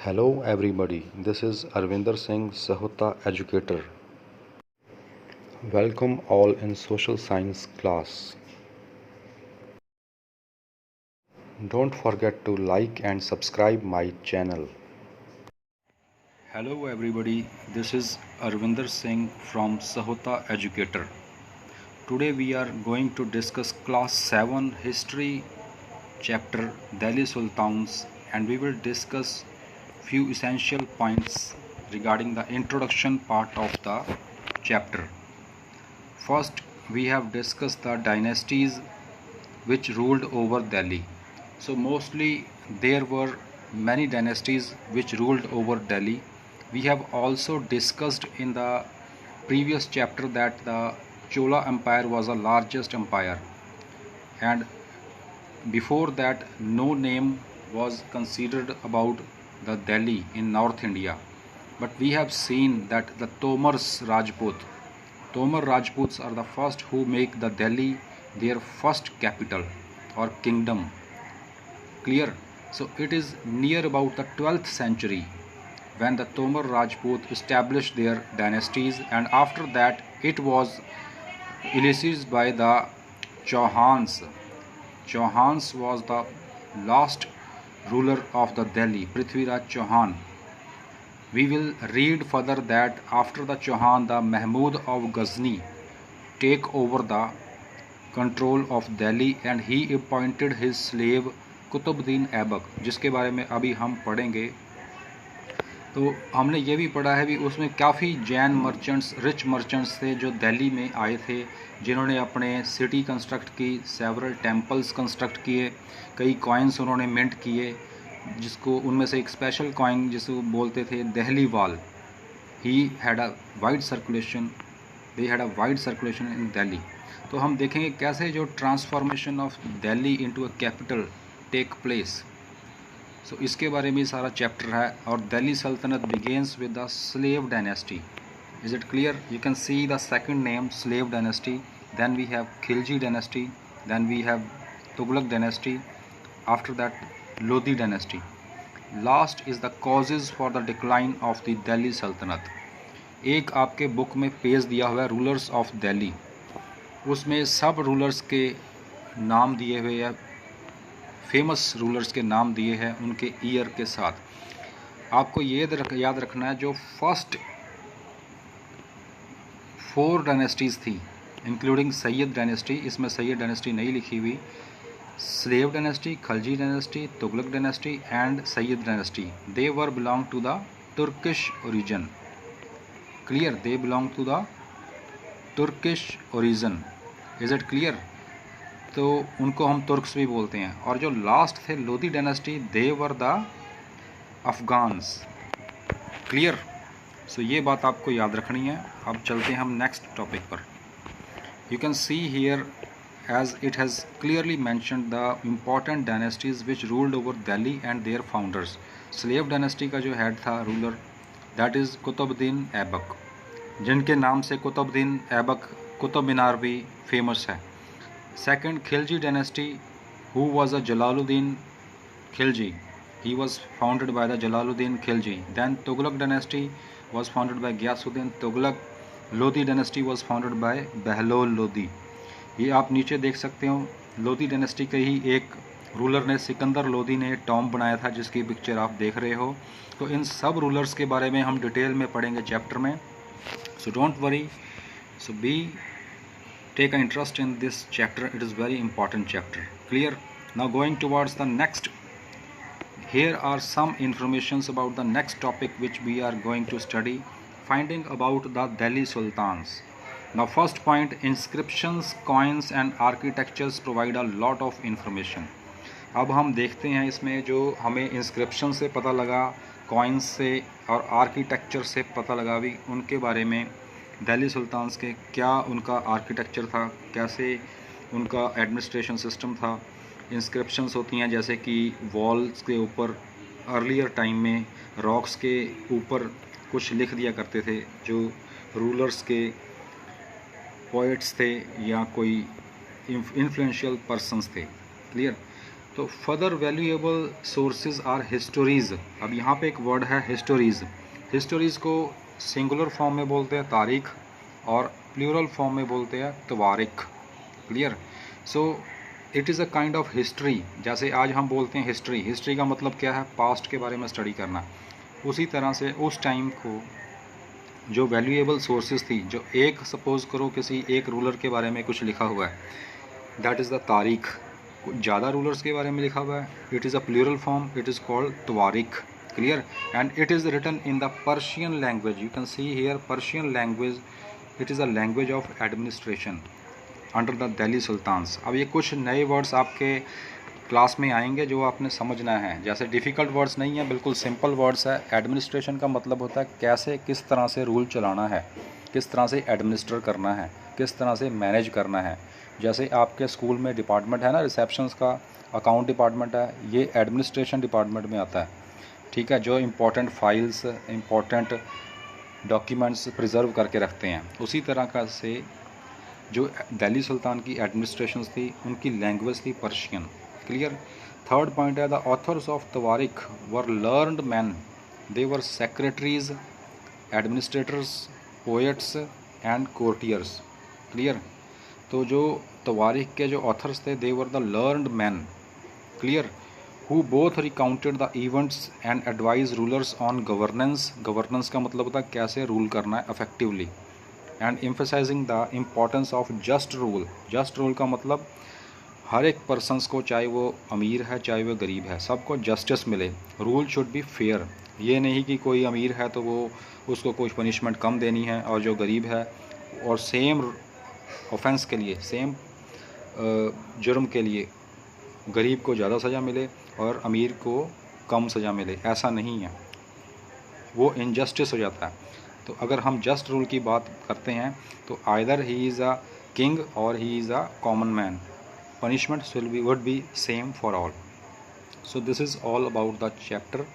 Hello everybody, this is Arvinder Singh Sahota educator. Welcome all in social science class. Don't forget to like and subscribe my channel. Hello everybody, this is Arvinder Singh from Sahota educator. Today we are going to discuss class 7 history chapter Delhi Sultans, and we will discuss few essential points regarding the introduction part of the chapter. First, we have discussed the dynasties which ruled over Delhi. So mostly there were many dynasties which ruled over Delhi. We have also discussed in the previous chapter that the Chola Empire was the largest empire, and before that no name was considered about the Delhi in North India. But we have seen that the Tomar Rajputs are the first who make the Delhi their first capital or kingdom. Clear? So it is near about the 12th century when the Tomar Rajput established their dynasties, and after that it was elicited by the Chauhans. Chauhans was the last ruler of the Delhi, Prithviraj Chauhan. We will read further that after the Chauhan, the Mahmud of Ghazni take over the control of Delhi, and he appointed his slave Qutubuddin Aibak, जिसके बारे में अभी हम पढ़ेंगे. तो हमने ये भी पढ़ा है भी उसमें काफ़ी जैन मर्चेंट्स, रिच मर्चेंट्स थे जो दिल्ली में आए थे, जिन्होंने अपने सिटी कंस्ट्रक्ट की, सेवरल टेम्पल्स कंस्ट्रक्ट किए, कई कॉइन्स उन्होंने मिंट किए, जिसको उनमें से एक स्पेशल कॉइन जिसको बोलते थे दिल्ली वाल. He had a wide circulation, they had a wide circulation in Delhi. तो हम देखेंगे कैसे जो transformation of Delhi into a capital take place. So इसके बारे में सारा चैप्टर है. और Delhi Sultanate begins with the slave dynasty. Is it clear? You can see the second name slave dynasty, then we have Khilji dynasty, then we have Tughlaq dynasty, after that Lodi dynasty. Last is the causes for the decline of the Delhi सल्तनत. एक आपके book में page दिया हुआ है rulers of Delhi, उसमें सब rulers के नाम दिए हुए हैं, फेमस रूलर्स के नाम दिए हैं उनके ईयर के साथ. आपको ये याद रखना है जो फर्स्ट 4 डायनेस्टीज़ थी इंक्लूडिंग सैयद डायनेस्टी, इसमें सैयद डायनेस्टी नहीं लिखी हुई, slave dynasty, Khalji dynasty, Tughlaq dynasty and Sayyid dynasty, they were belong to the Turkish origin. Clear? They belong to the Turkish origin. Is it clear? तो उनको हम तुर्क्स भी बोलते हैं. और जो लास्ट थे Lodhi dynasty, they were the Afghans. Clear? So ये बात आपको याद रखनी है. अब चलते हैं हम नेक्स्ट टॉपिक पर. You can see here as it has clearly mentioned the important dynasties which ruled over Delhi and their founders. Slave dynasty का जो हेड था ruler, that is Qutbuddin Aibak, जिनके नाम से कुतुबुद्दीन ऐबक कुतुब मीनार भी फेमस है. Second, Khilji dynasty, who was a Jalaluddin Khilji, he was founded by the Jalaluddin Khilji. Then Tughlaq dynasty was founded by Ghiyasuddin Tughlaq. Lodi dynasty was founded by Behlol Lodi. ये आप नीचे देख सकते हो, लोधी डायनेस्टी के ही एक रूलर ने, सिकंदर लोधी ने टॉम बनाया था, जिसकी पिक्चर आप देख रहे हो. तो इन सब रूलर्स के बारे में हम डिटेल में पढ़ेंगे चैप्टर में. So don't worry, so be take a interest in this chapter. It is very important chapter. Clear? Now going towards the next. Here are some informations about the next topic which we are going to study, finding about the Delhi Sultans. Now first point, inscriptions, coins and architectures provide a lot of information. अब हम देखते हैं इसमें जो हमें inscription से पता लगा, कॉइन्स से और आर्किटेक्चर से पता लगा भी उनके बारे में, दिल्ली सुल्तान्स के क्या उनका आर्किटेक्चर था, कैसे उनका एडमिनिस्ट्रेशन सिस्टम था. इंस्क्रिप्शंस होती हैं जैसे कि वॉल्स के ऊपर अर्लियर टाइम में रॉक्स के ऊपर कुछ लिख दिया करते थे जो रूलर्स के पोइट्स थे या कोई इन्फ्लुएंशियल पर्सन्स थे. क्लियर? तो फर्दर वैल्यूएबल सोर्सेज आर हिस्टोरीज। अब यहाँ पे एक वर्ड है हिस्टोरीज। हिस्टोरीज को सिंगुलर फॉर्म में बोलते हैं तारीख और प्लूरल फॉर्म में बोलते हैं तवारिख। Clear? So it is a kind of history. जैसे आज हम बोलते हैं हिस्ट्री, हिस्ट्री का मतलब क्या है? पास्ट के बारे में स्टडी करना। उसी तरह से उस टाइम को जो वैल्यूएबल सोर्सेज थी, जो एक सपोज़ करो किसी एक रूलर के बारे में कुछ लिखा हुआ है, दैट इज़ द तारीख। ज़्यादा रूलर्स के बारे में लिखा हुआ है, it is a plural form, it is called तवारिख। Clear? And it is written in the Persian language. You can see here Persian language, it is a language of administration under the Delhi sultans. अब ये कुछ नए words आपके class में आएंगे जो आपने समझना है। जैसे डिफ़िकल्ट वर्ड्स नहीं है, बिल्कुल सिंपल वर्ड्स है। एडमिनिस्ट्रेशन का मतलब होता है कैसे, किस तरह से रूल चलाना है, किस तरह से एडमिनिस्टर करना है, किस तरह से मैनेज करना है। जैसे आपके स्कूल में डिपार्टमेंट है ना, रिसेप्शंस का, अकाउंट डिपार्टमेंट है, ये एडमिनिस्ट्रेशन डिपार्टमेंट में आता है। ठीक है? जो important files, important documents preserve करके रखते हैं। उसी तरह का से जो दिल्ली सुल्तान की एडमिनिस्ट्रेशंस थी, उनकी लैंग्वेज थी पर्शियन। क्लियर? थर्ड पॉइंट है द ऑथर्स ऑफ तवारिख were learned man. They were secretaries, administrators, poets and courtiers. Clear? तो जो तवारिख के जो ऑथर्स थे, they were the learned man. Clear? Who both recounted the events and advise rulers on governance. Governance का मतलब होता है कैसे रूल करना है effectively. And emphasizing the importance of just rule. Just rule का मतलब हर एक पर्सनस को, चाहे वो अमीर है चाहे वो गरीब है, सबको जस्टिस मिले। Rule should be fair. ये नहीं कि कोई अमीर है तो वो उसको कुछ पनिशमेंट कम देनी है, और जो गरीब है और सेम ऑफेंस के लिए, सेम जुर्म के लिए गरीब को ज़्यादा सज़ा मिले और अमीर को कम सज़ा मिले। ऐसा नहीं है, वो इनजस्टिस हो जाता है। तो अगर हम जस्ट रूल की बात करते हैं तो either he is a king और he is a common man, punishment would be same for all. So this is all about the chapter,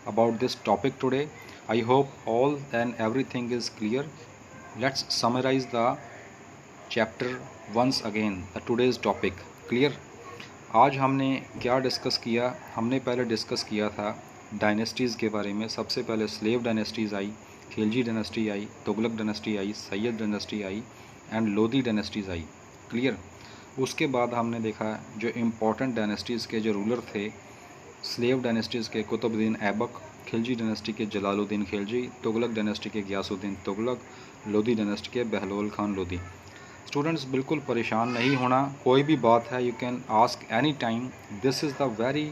about this topic today. I hope all and everything is clear. Let's summarize the chapter once again, the today's topic. Clear? आज हमने क्या discuss किया? हमने पहले discuss किया था dynasties के बारे में। सबसे पहले slave dynasties I, Khilji dynasty I, Tughlaq dynasty I, Syed dynasty I and Lodhi dynasties I. Clear? उसके बाद हमने देखा जो इम्पोर्टेंट डायनेस्टीज़ के जो रूलर थे, स्लेव डायनेस्टीज़ के कुतुबुद्दीन ऐबक, खिलजी डायनेस्टी के जलालुद्दीन खिलजी, तुगलक डायनेस्टी के गियासुद्दीन तुगलक, लोधी डायनेस्टी के बहलोल खान लोधी। स्टूडेंट्स बिल्कुल परेशान नहीं होना, कोई भी बात है you can ask any time. This is the very,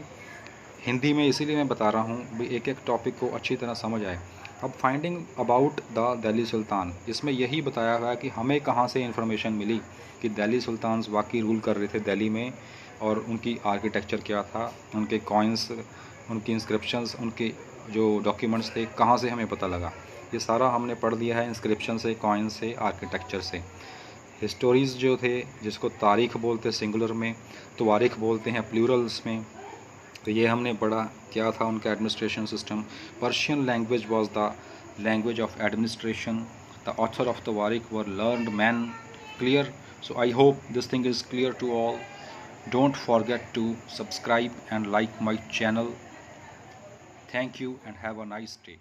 Hindi में इसीलिए मैं बता रहा हूँ भी एक एक टॉपिक को अच्छी तरह समझ आए। अब फाइंडिंग अबाउट द दिल्ली सुल्तान, इसमें यही बताया हुआ है कि हमें कहाँ से इन्फॉर्मेशन मिली कि दिल्ली सुल्तान वाकई रूल कर रहे थे दिल्ली में, और उनकी आर्किटेक्चर क्या था, उनके कॉइन्स, उनकी इंस्क्रिप्शंस, उनके जो डॉक्यूमेंट्स थे, कहाँ से हमें पता लगा। ये सारा हमने पढ़ लिया है, इंस्क्रिप्शन से, कॉइन से, आर्किटेक्चर से। हिस्टोरीज़ जो थे, जिसको तारीख बोलते हैं सिंगुलर में, तवारीख बोलते हैं प्लूरल्स में, तो ये हमने पढ़ा क्या था उनका administration system. Persian language was the language of administration. The author of तवारीख were learned man. Clear? So I hope this thing is clear to all. Don't forget to subscribe and like my channel. Thank you and have a nice day.